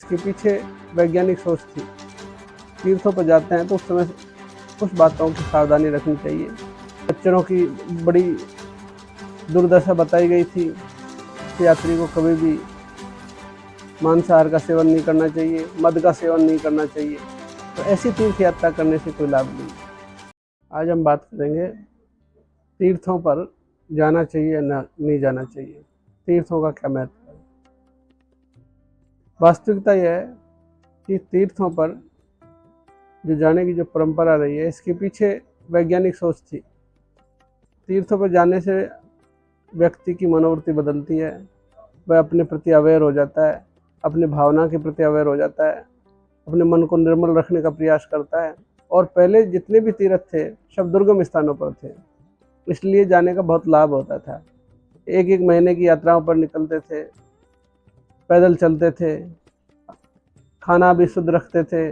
इसके पीछे वैज्ञानिक सोच थी। तीर्थों पर जाते हैं तो उस समय कुछ बातों की सावधानी रखनी चाहिए। खच्चरों की बड़ी दुर्दशा बताई गई थी। यात्री को कभी भी मांसाहार का सेवन नहीं करना चाहिए, मद का सेवन नहीं करना चाहिए। तो ऐसी तीर्थ यात्रा करने से कोई लाभ नहीं। आज हम बात करेंगे तीर्थों पर जाना चाहिए या नहीं जाना चाहिए, तीर्थों का क्या महत्व है। वास्तविकता यह है कि तीर्थों पर जो जाने की जो परंपरा रही है, इसके पीछे वैज्ञानिक सोच थी। तीर्थों पर जाने से व्यक्ति की मनोवृत्ति बदलती है, वह अपने प्रति अवेयर हो जाता है, अपने भावना के प्रति अवेयर हो जाता है, अपने मन को निर्मल रखने का प्रयास करता है। और पहले जितने भी तीर्थ थे सब दुर्गम स्थानों पर थे, इसलिए जाने का बहुत लाभ होता था। एक एक महीने की यात्राओं पर निकलते थे, पैदल चलते थे, खाना भी शुद्ध रखते थे,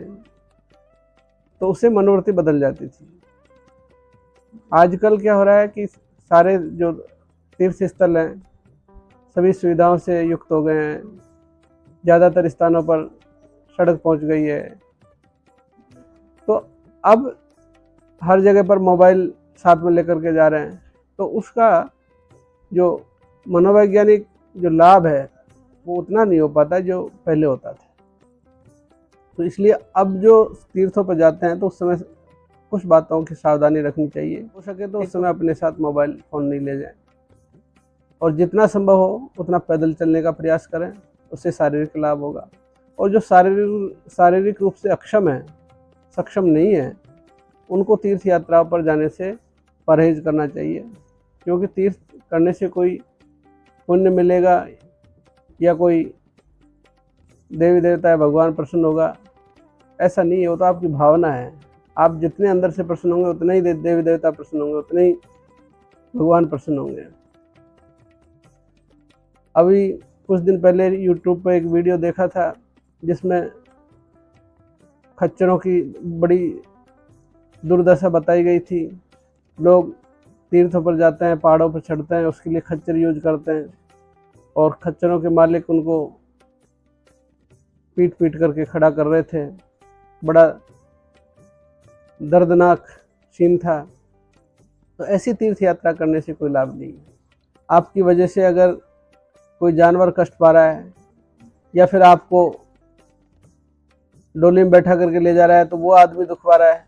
तो उससे मनोवृत्ति बदल जाती थी। आजकल क्या हो रहा है कि सारे जो तीर्थ स्थल हैं सभी सुविधाओं से युक्त हो गए हैं, ज़्यादातर स्थानों पर सड़क पहुंच गई है, तो अब हर जगह पर मोबाइल साथ में लेकर के जा रहे हैं, तो उसका जो मनोवैज्ञानिक जो लाभ है वो उतना नहीं हो पाता जो पहले होता था। तो इसलिए अब जो तीर्थों पर जाते हैं तो उस समय कुछ बातों की सावधानी रखनी चाहिए। हो सके तो उस समय अपने साथ मोबाइल फ़ोन नहीं ले जाएं, और जितना संभव हो उतना पैदल चलने का प्रयास करें, उससे शारीरिक लाभ होगा। और जो शारीरिक रूप से अक्षम है, सक्षम नहीं है, उनको तीर्थ यात्राओं पर जाने से परहेज करना चाहिए, क्योंकि तीर्थ करने से कोई पुण्य मिलेगा या कोई देवी देवता या भगवान प्रसन्न होगा, ऐसा नहीं है। वो तो आपकी भावना है। आप जितने अंदर से प्रसन्न होंगे उतने ही देवी देवता प्रसन्न होंगे, उतने ही भगवान प्रसन्न होंगे। अभी कुछ दिन पहले यूट्यूब पर एक वीडियो देखा था जिसमें खच्चरों की बड़ी दुर्दशा बताई गई थी। लोग तीर्थों पर जाते हैं, पहाड़ों पर चढ़ते हैं, उसके लिए खच्चर यूज करते हैं, और खच्चरों के मालिक उनको पीट पीट करके खड़ा कर रहे थे। बड़ा दर्दनाक सीन था। तो ऐसी तीर्थ यात्रा करने से कोई लाभ नहीं है। आपकी वजह से अगर कोई जानवर कष्ट पा रहा है या फिर आपको डोली में बैठा करके ले जा रहा है तो वो आदमी दुख पा रहा है,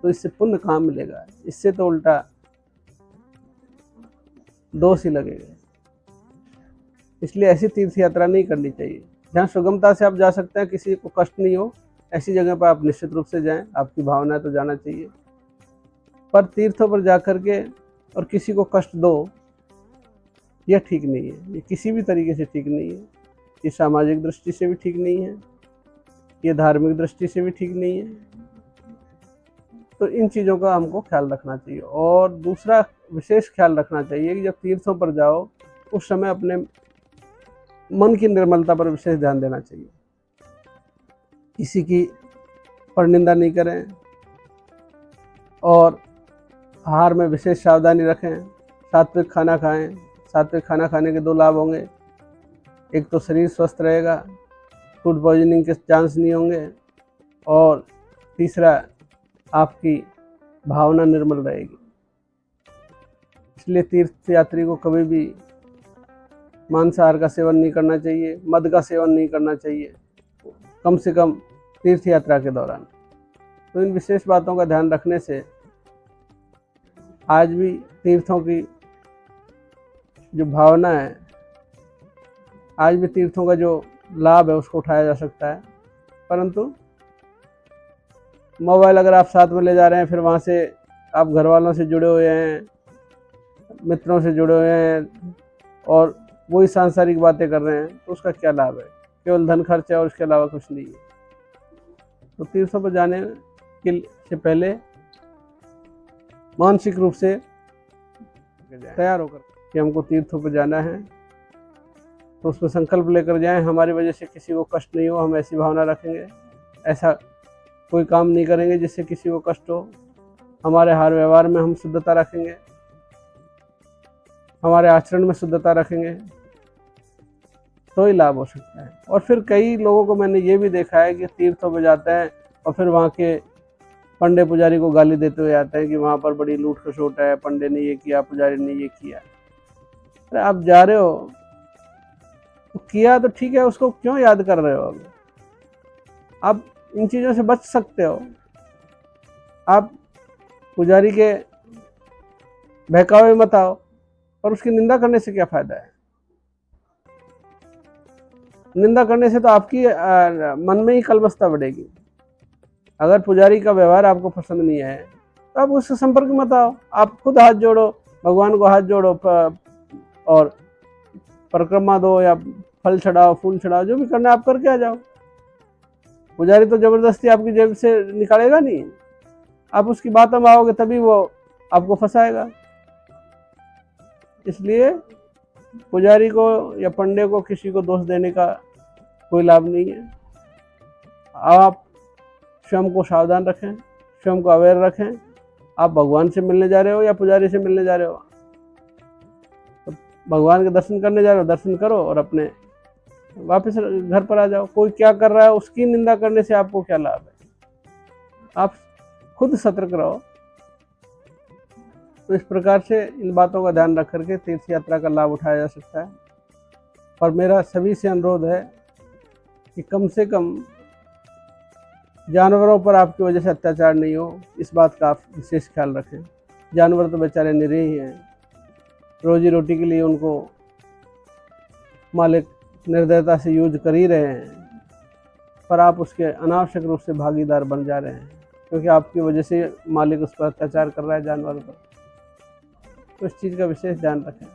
तो इससे पुण्य कहाँ मिलेगा? इससे तो उल्टा दोष ही लगेगा। इसलिए ऐसी तीर्थ यात्रा नहीं करनी चाहिए। जहाँ सुगमता से आप जा सकते हैं, किसी को कष्ट नहीं हो, ऐसी जगह पर आप निश्चित रूप से जाएं। आपकी भावना है तो जाना चाहिए। पर तीर्थों पर जा कर के और किसी को कष्ट दो, यह ठीक नहीं है। ये किसी भी तरीके से ठीक नहीं है। ये सामाजिक दृष्टि से भी ठीक नहीं है, ये धार्मिक दृष्टि से भी ठीक नहीं है। तो इन चीज़ों का हमको ख्याल रखना चाहिए। और दूसरा विशेष ख्याल रखना चाहिए कि जब तीर्थों पर जाओ उस समय अपने मन की निर्मलता पर विशेष ध्यान देना चाहिए। किसी की परनिंदा नहीं करें, और आहार में विशेष सावधानी रखें। सात्विक खाना खाएं। सात्विक खाना खाने के दो लाभ होंगे। एक तो शरीर स्वस्थ रहेगा, फूड पॉइजनिंग के चांस नहीं होंगे, और तीसरा आपकी भावना निर्मल रहेगी। इसलिए तीर्थ यात्री को कभी भी मांसाहार का सेवन नहीं करना चाहिए, मद का सेवन नहीं करना चाहिए, कम से कम तीर्थ यात्रा के दौरान। तो इन विशेष बातों का ध्यान रखने से आज भी तीर्थों की जो भावना है, आज भी तीर्थों का जो लाभ है उसको उठाया जा सकता है। परंतु मोबाइल अगर आप साथ में ले जा रहे हैं, फिर वहाँ से आप घर वालों से जुड़े हुए हैं, मित्रों से जुड़े हुए हैं, और वही सांसारिक बातें कर रहे हैं, तो उसका क्या लाभ है? केवल धन खर्च है और उसके अलावा कुछ नहीं है। तो तीर्थों पर जाने से पहले मानसिक रूप से तैयार होकर कि हमको तीर्थों पर जाना है, तो उसमें संकल्प लेकर जाएं। हमारी वजह से किसी को कष्ट नहीं हो, हम ऐसी भावना रखेंगे। ऐसा कोई काम नहीं करेंगे जिससे किसी को कष्ट हो। हमारे हार व्यवहार में हम शुद्धता रखेंगे, हमारे आचरण में शुद्धता रखेंगे, तो ही लाभ हो सकता है। और फिर कई लोगों को मैंने ये भी देखा है कि तीर्थों पे जाते हैं और फिर वहाँ के पंडे पुजारी को गाली देते हुए आते हैं कि वहाँ पर बड़ी लूट खसोट है, पंडे ने ये किया, पुजारी ने ये किया। अरे आप जा रहे हो तो किया तो ठीक है, उसको क्यों याद कर रहे हो? अब आप इन चीज़ों से बच सकते हो। आप पुजारी के बहकावे मत आओ, और उसकी निंदा करने से क्या फ़ायदा है? निंदा करने से तो आपकी मन में ही कलमशता बढ़ेगी। अगर पुजारी का व्यवहार आपको पसंद नहीं है तो आप उससे संपर्क मत आओ। आप खुद हाथ जोड़ो, भगवान को हाथ जोड़ो और परिक्रमा दो या फल चढ़ाओ, फूल चढ़ाओ, जो भी करना है आप करके आ जाओ। पुजारी तो जबरदस्ती आपकी जेब से निकालेगा नहीं। आप उसकी बात में आओगे तभी वो आपको फंसाएगा। इसलिए पुजारी को या पंडे को किसी को दोष देने का कोई लाभ नहीं है। आप स्वयं को सावधान रखें, स्वयं को अवेयर रखें। आप भगवान से मिलने जा रहे हो या पुजारी से मिलने जा रहे हो? तो भगवान के दर्शन करने जा रहे हो, दर्शन करो और अपने वापस घर पर आ जाओ। कोई क्या कर रहा है उसकी निंदा करने से आपको क्या लाभ है? आप खुद सतर्क रहो। तो इस प्रकार से इन बातों का ध्यान रख करके तीर्थ यात्रा का लाभ उठाया जा सकता है। और मेरा सभी से अनुरोध है कि कम से कम जानवरों पर आपकी वजह से अत्याचार नहीं हो, इस बात का आप विशेष ख्याल रखें। जानवर तो बेचारे निरीह ही हैं, रोजी रोटी के लिए उनको मालिक निर्दयता से यूज कर ही रहे हैं, पर आप उसके अनावश्यक रूप से भागीदार बन जा रहे हैं, क्योंकि आपकी वजह से मालिक उस पर अत्याचार कर रहा है, जानवर पर। तो इस चीज़ का विशेष ध्यान रखें।